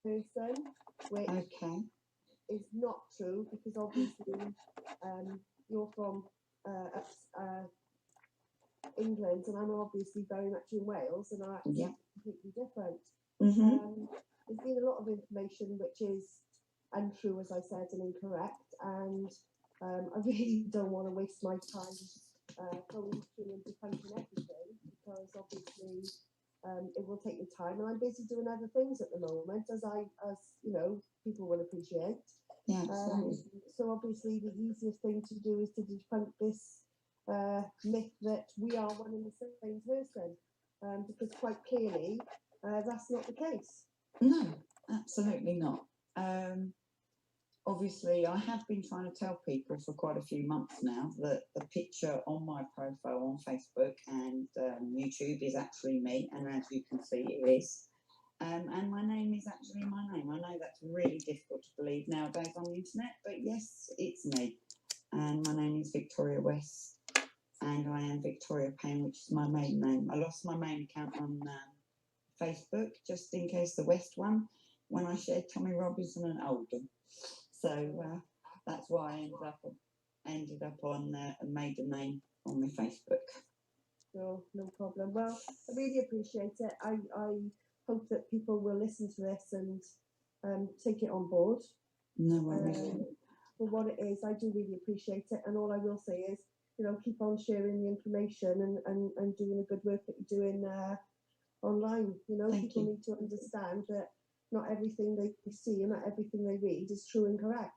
person, which is not true, because obviously you're from England, and I'm obviously very much in Wales, and our accents are completely different. There's been a lot of information which is untrue, as I said, and incorrect, and I really don't want to waste my time going through and debunking everything, because obviously it will take me time, and I'm busy doing other things at the moment, as you know, people will appreciate. Yeah, absolutely. So obviously the easiest thing to do is to debunk this myth that we are one and the same person, because quite clearly that's not the case. No, absolutely not. Obviously, I have been trying to tell people for quite a few months now that the picture on my profile on Facebook and YouTube is actually me, and as you can see, it is. And my name is actually my name. I know that's really difficult to believe nowadays on the internet, but yes, it's me. And my name is Victoria West, and I am Victoria Payne, which is my maiden name. I lost my main account on Facebook, just in case the West one, when I shared Tommy Robinson and Oldham. So that's why I ended up on a maiden name on my Facebook. So no problem. Well, I really appreciate it. I hope that people will listen to this and take it on board. No worries. For what it is, I do really appreciate it. And all I will say is, you know, keep on sharing the information and doing the good work that you're doing online. You know, people need to understand that not everything they see and not everything they read is true and correct.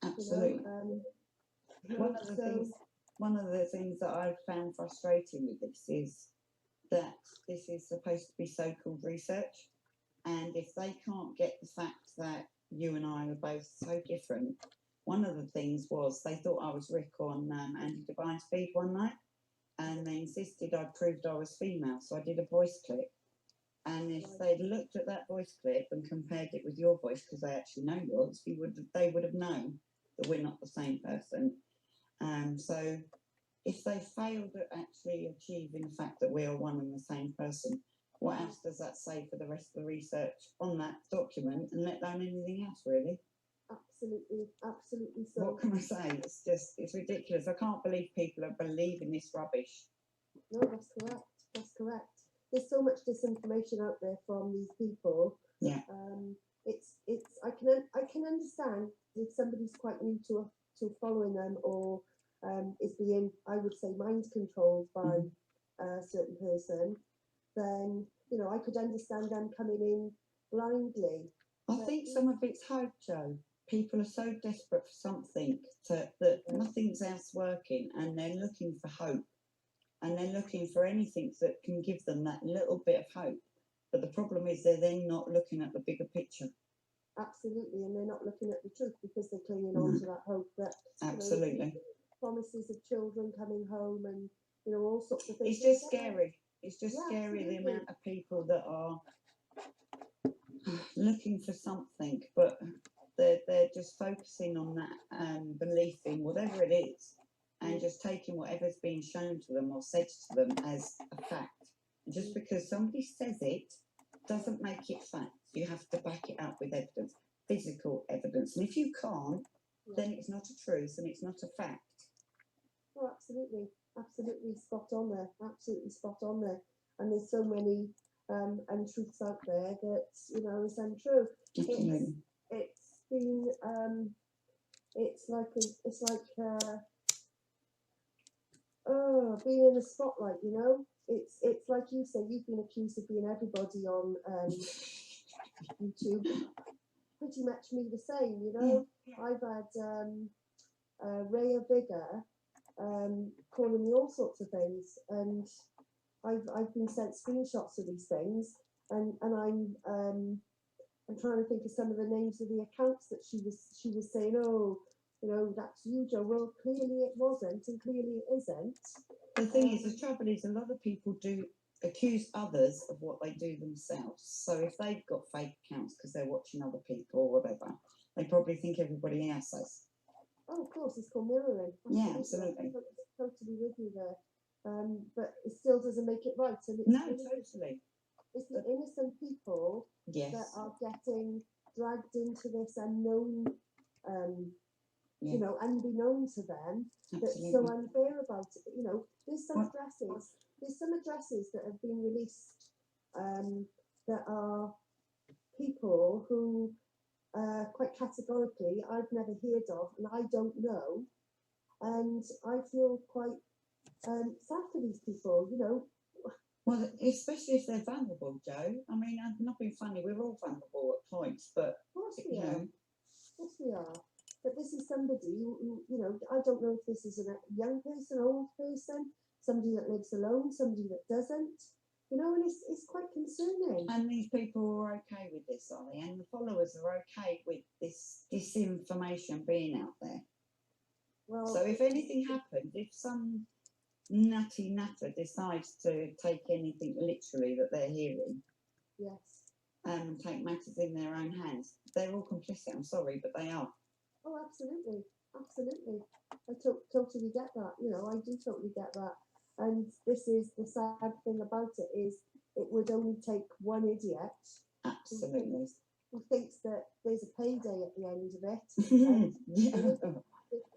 Absolutely. You know? One of the things that I've found frustrating with this is that this is supposed to be so-called research, and if they can't get the fact that you and I are both so different, one of the things was they thought I was Rick on Andy Devine's feed one night, and they insisted I proved I was female, so I did a voice clip. And if they'd looked at that voice clip and compared it with your voice, because they actually know yours, they would have known that we're not the same person. So if they failed at actually achieving the fact that we are one and the same person, what else does that say for the rest of the research on that document, and let alone anything else, really? Absolutely, absolutely so. What can I say? It's ridiculous. I can't believe people are believing this rubbish. No, that's correct. That's correct. There's so much disinformation out there from these people. Yeah. I can understand if somebody's quite new to following them, or is being, I would say, mind controlled by a certain person, then, you know, I could understand them coming in blindly. I think some of it's hope, Joe. People are so desperate for something that nothing's else working, and they're looking for hope, and they're looking for anything that can give them that little bit of hope. But the problem is they're then not looking at the bigger picture. Absolutely, and they're not looking at the truth, because they're clinging on to that hope that absolutely promises of children coming home, and, you know, all sorts of things. It's just scary. It's just scary, the amount of people that are looking for something, but they're just focusing on that belief in whatever it is, and just taking whatever's being shown to them or said to them as a fact. And just because somebody says it doesn't make it fact. You have to back it up with evidence, physical evidence. And if you can't, then it's not a truth and it's not a fact. Oh, absolutely. Absolutely spot on there. Absolutely spot on there. And there's so many untruths out there that, you know, is untrue. Absolutely. It's been being in the spotlight, you know. It's like you say, you've been accused of being everybody on YouTube. Pretty much me the same, you know. I've had Rhea Vigor calling me all sorts of things, and I've been sent screenshots of these things, and I'm trying to think of some of the names of the accounts that she was saying, oh, you know, that's you, Joe. Well, clearly it wasn't, and clearly it isn't. The thing is, the trouble is, a lot of people do accuse others of what they do themselves. So if they've got fake accounts because they're watching other people or whatever, they probably think everybody else has. Oh, of course, it's called mirroring. Yeah, absolutely. I'm totally with you there. But it still doesn't make it right. And no, totally. It's the innocent people that are getting dragged into this unknown, Yeah. you know, unbeknown to them, that's so unfair about it. You know, there's some addresses that have been released that are people who quite categorically I've never heard of and I don't know, and I feel quite sad for these people, you know. Well, especially if they're vulnerable, Joe. I mean, I'm not being funny, we're all vulnerable at points, but, Of course we you are. know. Of course we are. But this is somebody who, you know, I don't know if this is a young person, old person, somebody that lives alone, somebody that doesn't, you know, and it's quite concerning. And these people are okay with this, are they? And the followers are okay with this disinformation being out there. Well, so if anything happens, if some nutty natter decides to take anything literally that they're hearing, yes, and take matters in their own hands, they're all complicit. I'm sorry, but they are. oh, absolutely, absolutely. I totally get that. You know, I do totally get that. And this is the sad thing about it, is it would only take one idiot Absolutely. who thinks that there's a payday at the end of it. And Yeah.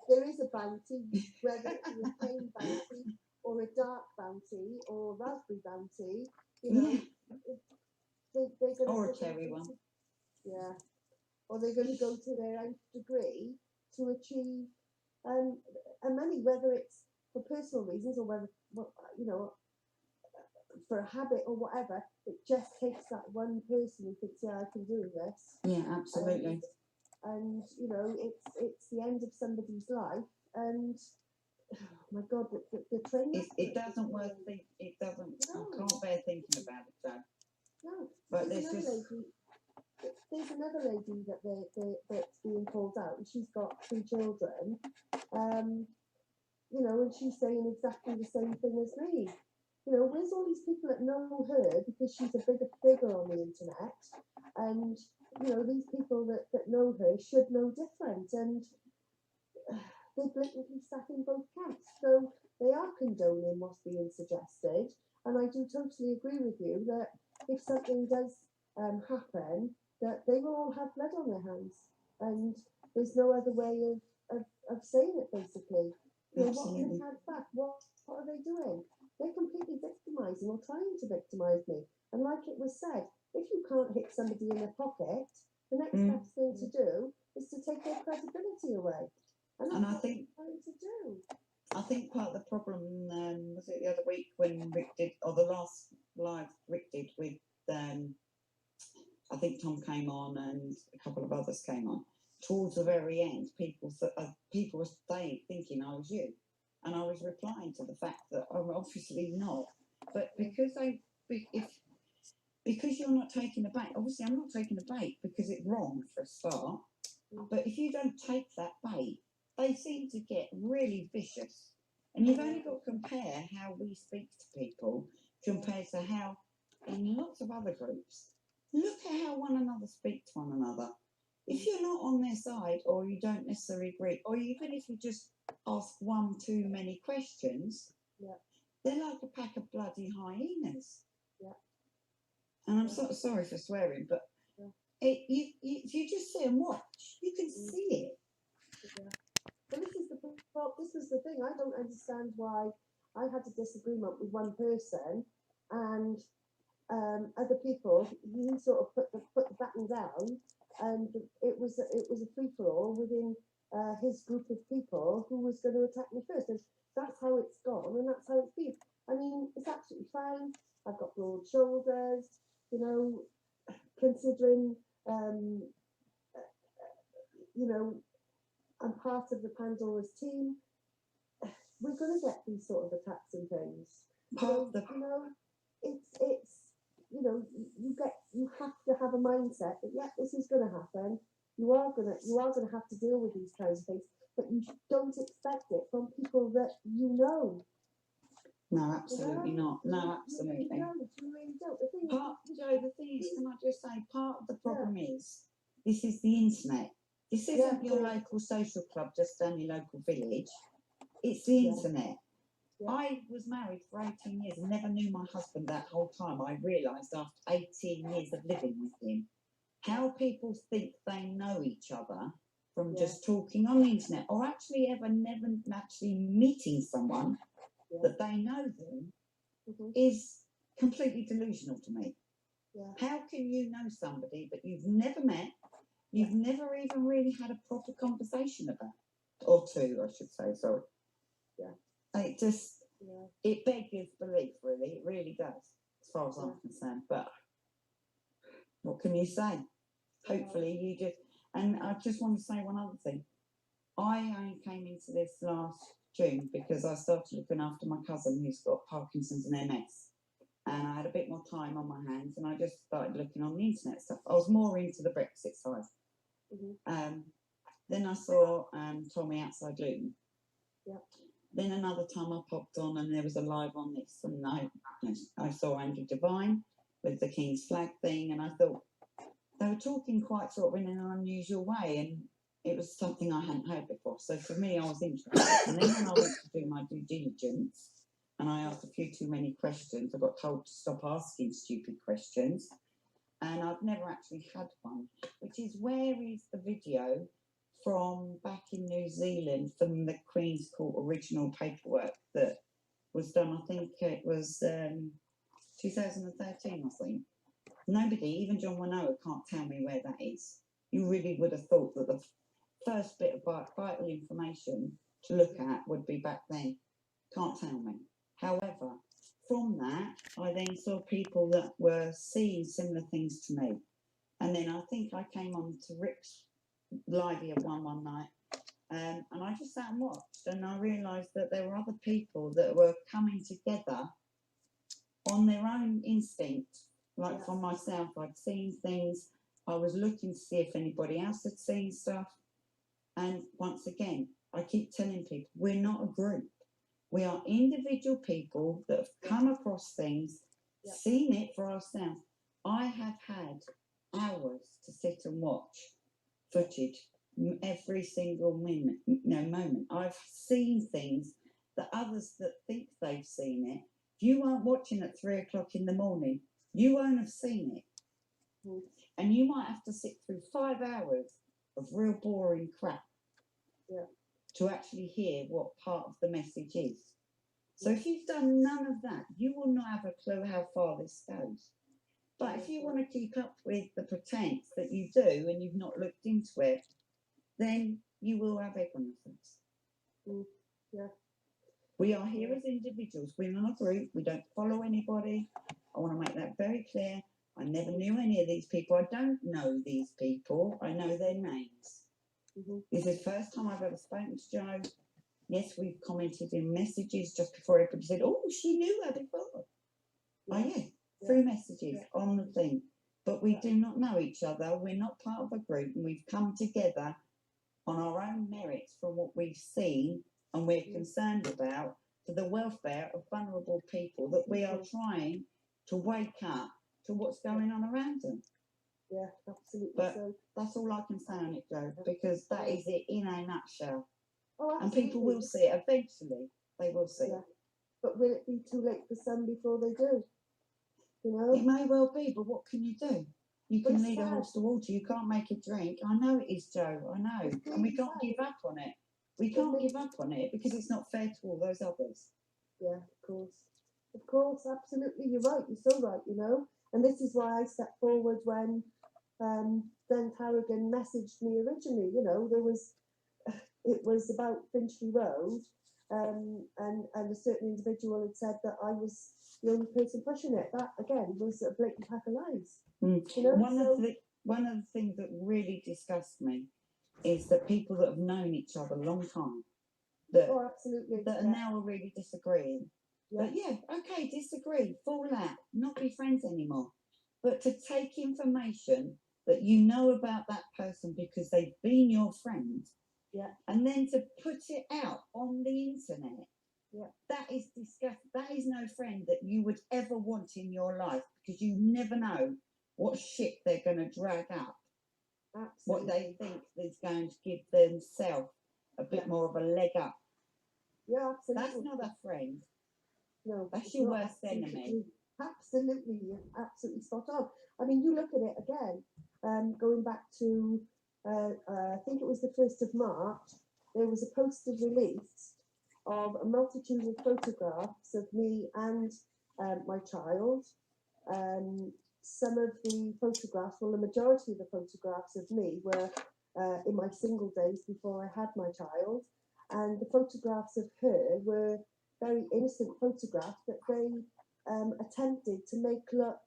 there is a bounty, whether it's a plain bounty or a dark bounty or raspberry bounty, you know. They're gonna, Or a cherry one. Yeah. Or they're going to go to their nth degree to achieve money, whether it's for personal reasons or whether, you know, for a habit or whatever. It just takes that one person who thinks, yeah, I can do this. Yeah, absolutely. And you know, it's the end of somebody's life, and oh my God, the train. It doesn't worth think. It doesn't. No. I can't bear thinking about it, Joe. No, but there's another lady that's being called out, and she's got 3 children. You know, and she's saying exactly the same thing as me. You know, where's all these people that know her because she's a bigger figure on the internet, and you know, these people that know her should know different, and they blatantly sat in both camps. So they are condoning what's being suggested, and I do totally agree with you that if something does happen, that they will all have blood on their hands, and there's no other way of saying it, basically. You know, what in fact, what are they doing? They're completely victimising or trying to victimise me. And like it was said, if you can't hit somebody in the pocket, the next best thing to do is to take their credibility away. And I think trying to do. I think part of the problem was it the other week when Rick did, or the last live Rick did with, I think Tom came on and a couple of others came on. Towards the very end, people were thinking I was you, and I was replying to the fact that I'm obviously not. But because you're not taking the bait, obviously I'm not taking the bait because it's wrong for a start. But if you don't take that bait, they seem to get really vicious. And you've only got to compare how we speak to people compared to how in lots of other groups. Look at how one another speak to one another. If you're not on their side, or you don't necessarily agree, or even if you just ask one too many questions, they're like a pack of bloody hyenas. Yeah. And I'm sort of sorry for swearing, but if you just sit and watch, you can see it. Yeah. But this was the thing. I don't understand why I had a disagreement with one person, and other people, he sort of put the baton down, and it was a free for all within his group of people who was going to attack me first. And that's how it's gone, and that's how it's been. I mean, it's absolutely fine. I've got broad shoulders, you know, considering you know, I'm part of the Pandora's team. We're going to get these sort of attacks and things. You know, it's you know, you have to have a mindset that this is going to happen. You are going to have to deal with these kinds of things, but you don't expect it from people that you know. No, absolutely not. No, absolutely. You really don't. The thing is, can I just say, part of the problem is this is the internet. This isn't your local social club just down your local village. It's the internet. Yeah. I was married for 18 years and never knew my husband that whole time. I realised after 18 years of living with him. how people think they know each other from just talking on the internet, or actually never actually meeting someone that they know them, is completely delusional to me. Yeah. How can you know somebody that you've never met, you've never even really had a proper conversation about, or two, I should say, sorry. Yeah. It just, it beggars belief, really. It really does, as far as I'm concerned. But what can you say? Hopefully you just, and I just want to say one other thing. I only came into this last June because I started looking after my cousin who's got Parkinson's and MS. And I had a bit more time on my hands, and I just started looking on the internet stuff. I was more into the Brexit side. Then I saw Tommy Outside Luton. Yeah. Then another time I popped on, and there was a live on this, and I saw Andrew Devine with the King's Flag thing, and I thought they were talking quite sort of in an unusual way, and it was something I hadn't heard before. So for me, I was interested. And then when I went to do my due diligence, and I asked a few too many questions, I got told to stop asking stupid questions. And I've never actually had one, which is, where is the video from back in New Zealand from the Queen's Court original paperwork that was done? I think it was 2013, I think. Nobody, even John Winoa, can't tell me where that is. You really would have thought that the first bit of vital information to look at would be back then. Can't tell me. However, from that, I then saw people that were seeing similar things to me. And then I think I came on to Rick's live here one night, and I just sat and watched, and I realised that there were other people that were coming together on their own instinct. Like for myself, I'd seen things, I was looking to see if anybody else had seen stuff. And once again, I keep telling people, we're not a group. We are individual people that have come across things, seen it for ourselves. I have had hours to sit and watch footage every single minute, moment. I've seen things that others that think they've seen it, if you aren't watching at 3 o'clock in the morning, you won't have seen it. And you might have to sit through 5 hours of real boring crap to actually hear what part of the message is. So if you've done none of that, you will not have a clue how far this goes. But if you want to keep up with the pretense that you do and you've not looked into it, then you will have egg on your face. We are here as individuals. We're not a group. We don't follow anybody. I want to make that very clear. I never knew any of these people. I don't know these people. I know their names. This is the first time I've ever spoken to Jo. Yes, we've commented in messages just before everybody said, oh, she knew her before. Through messages on the thing. But we do not know each other. We're not part of a group, and we've come together on our own merits from what we've seen and we're concerned about for the welfare of vulnerable people, that we are trying to wake up to what's going on around them. Yeah, absolutely. But that's all I can say on it, Jo, because that is it in a nutshell. And people will see it eventually. They will see it. But will it be too late for some before they do? You know? It may well be, but what can you do? You can lead a horse to water. You can't make it drink. I know it is, Jo. I know. And we can't give up on it. We can't give up on it because it's not fair to all those others. Yeah, of course. Of course, absolutely. You're right. You're so right, you know. And this is why I stepped forward when Dan Carrigan messaged me originally. You know, it was about Finchley Road, and a certain individual had said that I was the only person pushing it. That, again, was a blatant pack of lies. You know, one of the things that really disgusts me is that people that have known each other a long time, that are now really disagreeing. But okay, disagree, fall out, not be friends anymore. But to take information that you know about that person because they've been your friend, and then to put it out on the internet, that is disgusting. That is no friend that you would ever want in your life, because you never know what shit they're going to drag up. Absolutely. What they think is going to give themselves a bit more of a leg up. Yeah, absolutely. That's not a friend. No, that's your worst enemy. Absolutely, you're absolutely spot on. I mean, you look at it again, going back to, I think it was the 1st of March, there was a poster released of a multitude of photographs of me and my child. Some of the photographs, well, the majority of the photographs of me were in my single days before I had my child, and the photographs of her were very innocent photographs that they attempted to make look,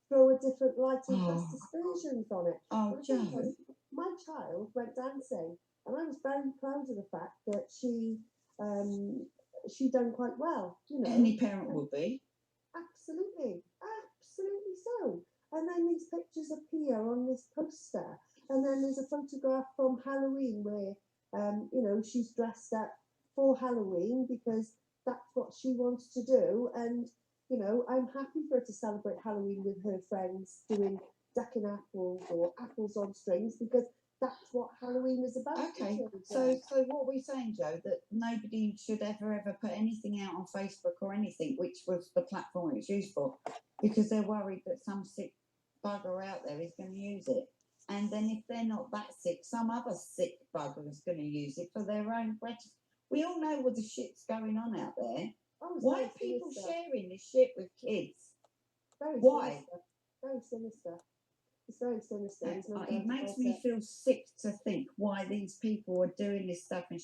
throw a different light and cast aspersions on it. Oh, Joe. My child went dancing, and I was very proud of the fact that she done quite well. You know, any parent will be. Absolutely, absolutely so. And then these pictures appear on this poster, and then there's a photograph from Halloween where, you know, she's dressed up for Halloween because that's what she wants to do. And, you know, I'm happy for her to celebrate Halloween with her friends doing ducking apples or apples on strings, because that's what Halloween is about. Okay, so what we're saying, Joe, that nobody should ever put anything out on Facebook or anything, which was the platform it's used for, because they're worried that some sick bugger out there is going to use it. And then if they're not that sick, some other sick bugger is going to use it for their own gratification. We all know what the shit's going on out there. Why are people sharing this shit with kids? Why? Sinister. Very sinister. It's very sinister. It makes me feel sick to think why these people are doing this stuff. And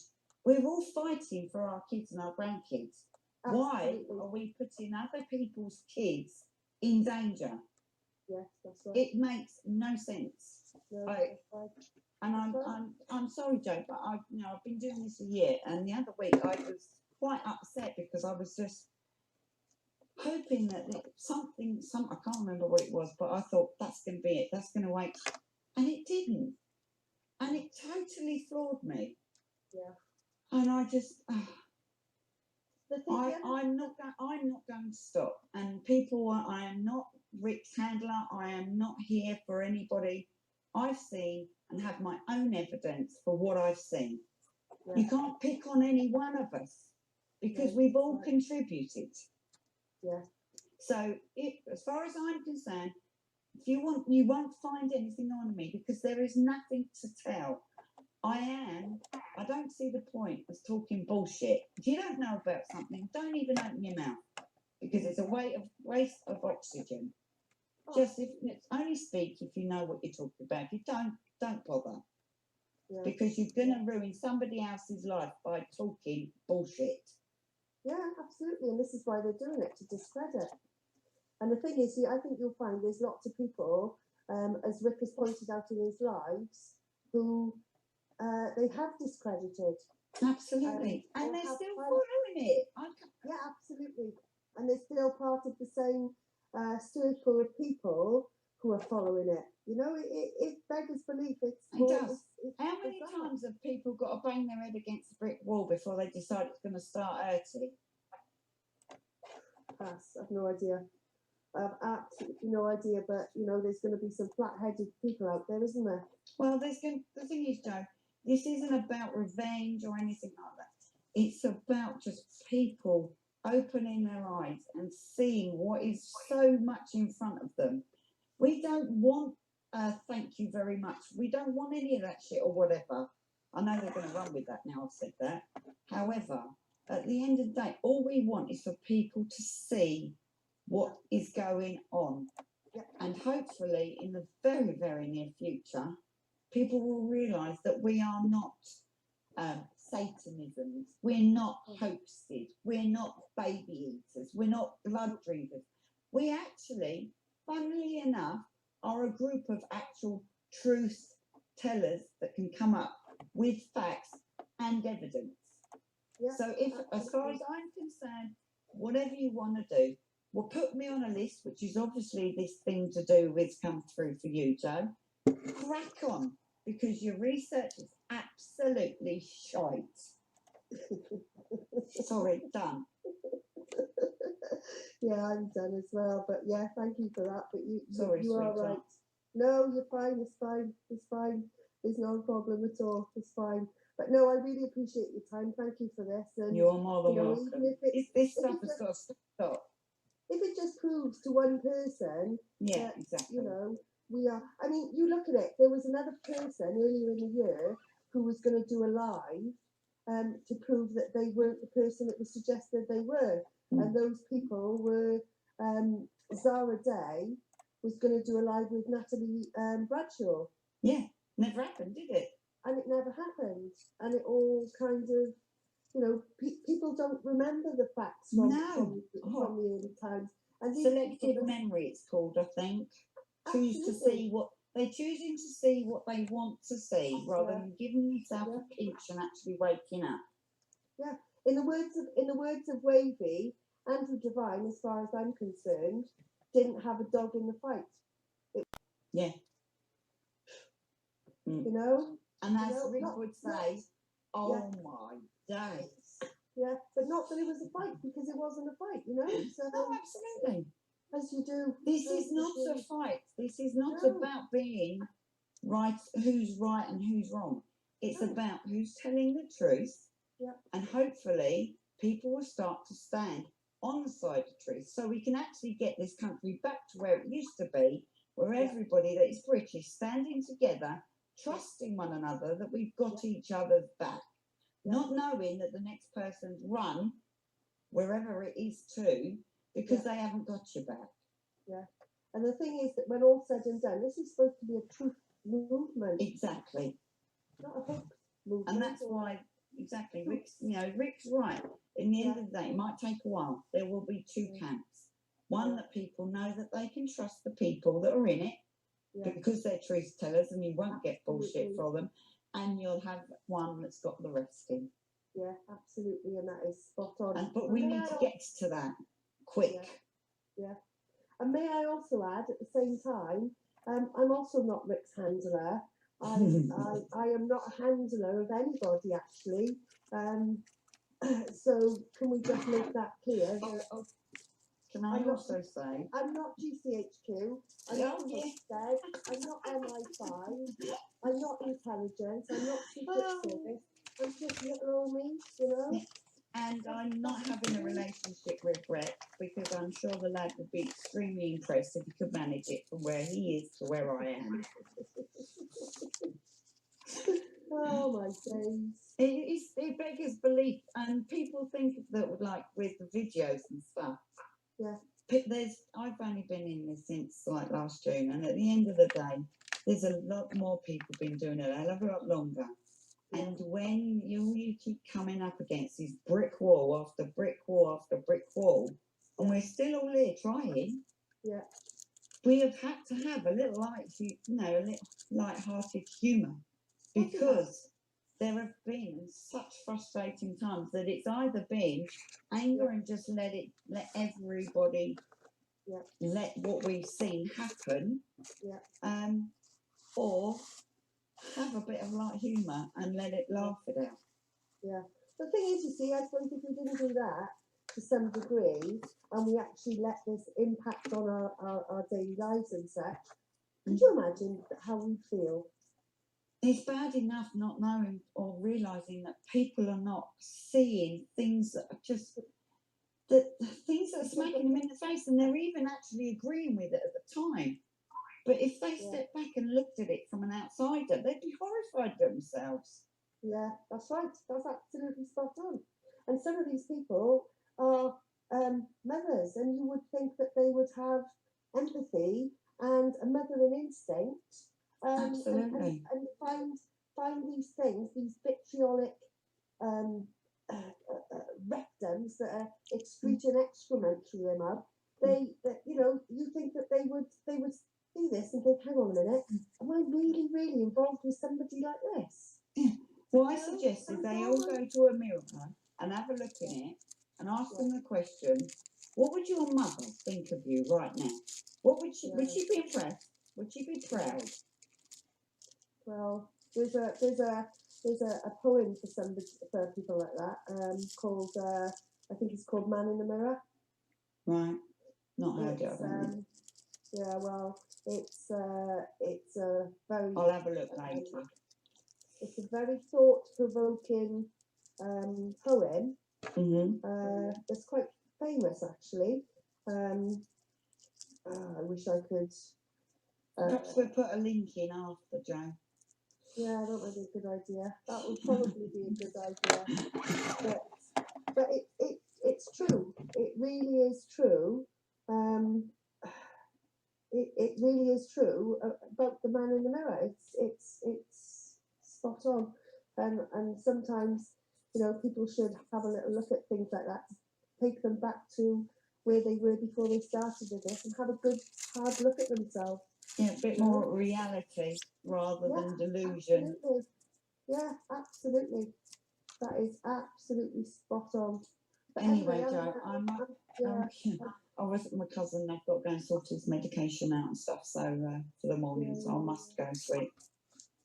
we're all fighting for our kids and our grandkids. Absolutely. Why are we putting other people's kids in danger? Yes, that's right. It makes no sense. No, that's right. And I'm sorry, Joe, but I've been doing this a year, and the other week I was quite upset because I was just hoping that I can't remember what it was, but I thought that's going to be it, that's going to wait, and it didn't, and it totally floored me. Yeah. And I just, I'm not going to stop. And people, I am not Rick's handler. I am not here for anybody. I've seen and have my own evidence for what I've seen. Yeah. You can't pick on any one of us because we've all contributed. Yeah. So, as far as I'm concerned, if you won't find anything on me because there is nothing to tell. I don't see the point of talking bullshit. If you don't know about something, don't even open your mouth because it's a waste of oxygen. Just only speak if you know what you're talking about. If you don't bother. Yeah. Because you're going to ruin somebody else's life by talking bullshit. Yeah, absolutely. And this is why they're doing it, to discredit. And the thing is, I think you'll find there's lots of people, as Rick has pointed out in his lives, who they have discredited. Absolutely. And they're still following it. Yeah, absolutely. And they're still part of the same circle of people who are following it. You know, it beggars belief. It does. How many times have people got to bang their head against a brick wall before they decide it's going to start hurting? Pass. I've no idea. I've absolutely no idea. But, you know, there's going to be some flat-headed people out there, isn't there? Well, the thing is, Joe, this isn't about revenge or anything like that. It's about just people opening their eyes and seeing what is so much in front of them. We don't want thank you very much. We don't want any of that shit or whatever. I know they're going to run with that now I've said that. However, at the end of the day, all we want is for people to see what is going on. And hopefully, in the very, very near future, people will realise that we are not Satanisms. We're not hoaxes. We're not baby eaters. We're not blood drinkers. We actually, funnily enough, are a group of actual truth tellers that can come up with facts and evidence. Yeah, so as far as I'm concerned, whatever you want to do, well, put me on a list, which is obviously this thing to do with come through for you, Joe. Crack on, because your research is absolutely shite. Sorry, done. Yeah, I'm done as well. But yeah, thank you for that. But you are right. Time. No, you're fine. It's fine. It's fine. There's no problem at all. It's fine. But no, I really appreciate your time. Thank you for this. And you're more than you know, welcome. even if This stuff has got to stop. If it just proves to one person Yeah, that, exactly. you know, we are, I mean, you look at it, there was another person earlier in the year who was going to do a live to prove that they weren't the person it was suggested they were. And those people were, Zara Day was going to do a live with Natalie Bradshaw. Yeah, never happened, did it? And it never happened. And it all kind of, you know, people don't remember the facts from the early times. And selective memory, it's called, I think. Choose to see what they're choosing to see what they want to see, rather than giving themselves a pinch and actually waking up. Yeah, in the words of Wavy, Andrew Devine, as far as I'm concerned, didn't have a dog in the fight. Yeah. You know, and as Rick would say, oh my days. Yeah, but not that it was a fight, because it wasn't a fight, you know. So, no, absolutely. As you do. This is not a fight. This is not about being right, who's right and who's wrong. It's about who's telling the truth. Yeah. And hopefully people will start to stand on the side of truth, so we can actually get this country back to where it used to be, where everybody that is British standing together, trusting one another, that we've got each other's back. Not knowing that the next person's run wherever it is to, because they haven't got your back. Yeah. And the thing is that when all's said and done, this is supposed to be a truth movement. Exactly. Not a hoax movement. And that's why, exactly, Rick's right. In the end of the day, it might take a while. There will be two camps. One that people know that they can trust the people that are in it, because they're truth tellers and you won't get bullshit from them. And you'll have one that's got the rest in. Yeah, absolutely, and that is spot on. But we need to get to that quick. Yeah. And may I also add, at the same time, I'm also not Rick's handler. I am not a handler of anybody, actually. So can we just make that clear? Can I also say? I'm not GCHQ. I'm not Instead. I'm not MI5. I'm not intelligence. I'm not secret service. I'm just little old me, you know. And I'm not having a relationship with Rick, because I'm sure the lad would be extremely impressed if he could manage it from where he is to where I am. Oh my days. It beggars belief, and people think that, like, with the videos and stuff. Yeah. I've only been in this since like last June, and at the end of the day, there's a lot more people been doing it a hell of a lot longer. Yeah. And when you keep coming up against this brick wall after brick wall after brick wall, and we're still all here trying. Yeah. We have had to have a little light-hearted humour, because there have been such frustrating times that it's either been anger and just let everybody let what we've seen happen, or have a bit of light humour and let it laugh it out. Yeah. The thing is, you see, I suppose if we didn't do that to some degree, and we actually let this impact on our daily lives and such, could you imagine how we feel? It's bad enough not knowing or realising that people are not seeing things that are just, things that are smacking them in the face, and they're even actually agreeing with it at the time. But if they stepped back and looked at it from an outsider, they'd be horrified themselves. Yeah, that's right. That's absolutely spot on. And some of these people are mothers, and you would think that they would have empathy and a mothering instinct. Absolutely. And find these things, these vitriolic rectums that are excreting excrement through their mouth. You think that they would see this and think, hang on a minute, am I really, really involved with somebody like this? Yeah. What I suggest is they all go to a mirror and have a look in it and ask them the question, what would your mother think of you right now? What would she be impressed? Would she be proud? Well, there's a poem for people like that called I think it's called Man in the Mirror. Right. Not heard it. Yeah, well, it's a very. I'll have a look later. It's a very thought-provoking poem. It's quite famous, actually. I wish I could. Perhaps we'll put a link in after, Jo. Yeah, that would be a good idea. That would probably be a good idea. But it's true. It really is true. It really is true about the man in the mirror. It's spot on. And sometimes, you know, people should have a little look at things like that, take them back to where they were before they started with this, and have a good hard look at themselves. Yeah, a bit more reality rather than delusion. Absolutely. Yeah, absolutely. That is absolutely spot on. But anyway, Jo, I was with my cousin. I've got to go and sort his medication out and stuff. So for the morning, so I must go and sleep.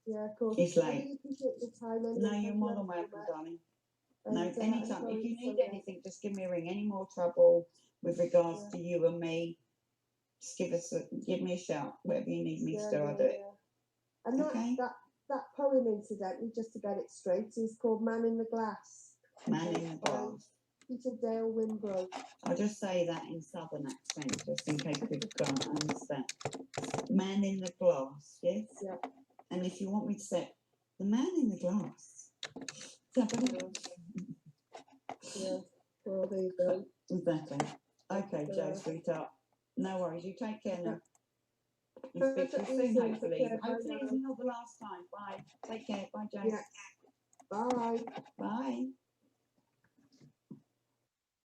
Yeah, of course. It's I late. really appreciate the time. No, you're more than welcome, darling. No, anytime. If you need anything, just give me a ring. Any more trouble with regards to you and me, just give me a shout. Whatever you need me to do, I'll do it. And that poem, incidentally, just to get it straight, is called "Man in the Glass." Man in the Glass. Peter Dale Wimbrough. I'll just say that in southern accent, just in case people can't understand. Man in the Glass, yes? Yeah. And if you want me to say, the man in the glass. Yeah. Well, there you go. Exactly. Okay, Jo, sweetheart. No worries. You take care now. We'll speak to you soon, hopefully. Hopefully it's not the last time. Bye. Take care. Bye, Jo. Yeah. Bye. Bye.